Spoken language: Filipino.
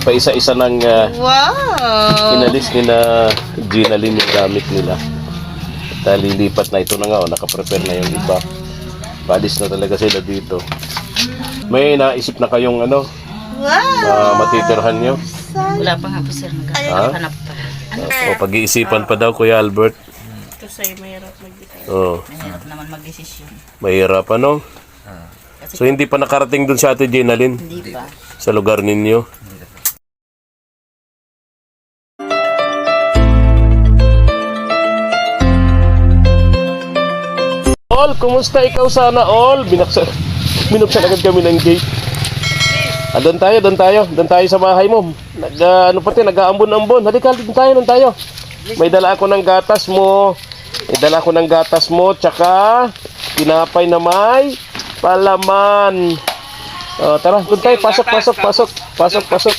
pa-isa-isa ng Wow! inalis ni na Gina Lynn yung gamit nila. At lilipat na ito na nga, nakaprepare na yung iba. Palis na talaga sila dito. May naisip na kayong Wow! matitirhan nyo? Wala pa nga po sir, naghahanap pa. O pag-iisipan pa daw, Kuya Albert. Kasi mahirap mag-decide. Oh, Mahirap naman mag-desisyon. mahirap So hindi pa nakarating dun si Ate Gina Lynn Hindi ba? sa lugar ninyo? All, kumusta ikaw sana all? Binuksan agad kami ng gate. Doon tayo sa bahay mo. Nag-aambon-ambon. Halika, doon tayo. May dala ako ng gatas mo. Tsaka tinapay na may palaman. Tara, doon tayo. Pasok.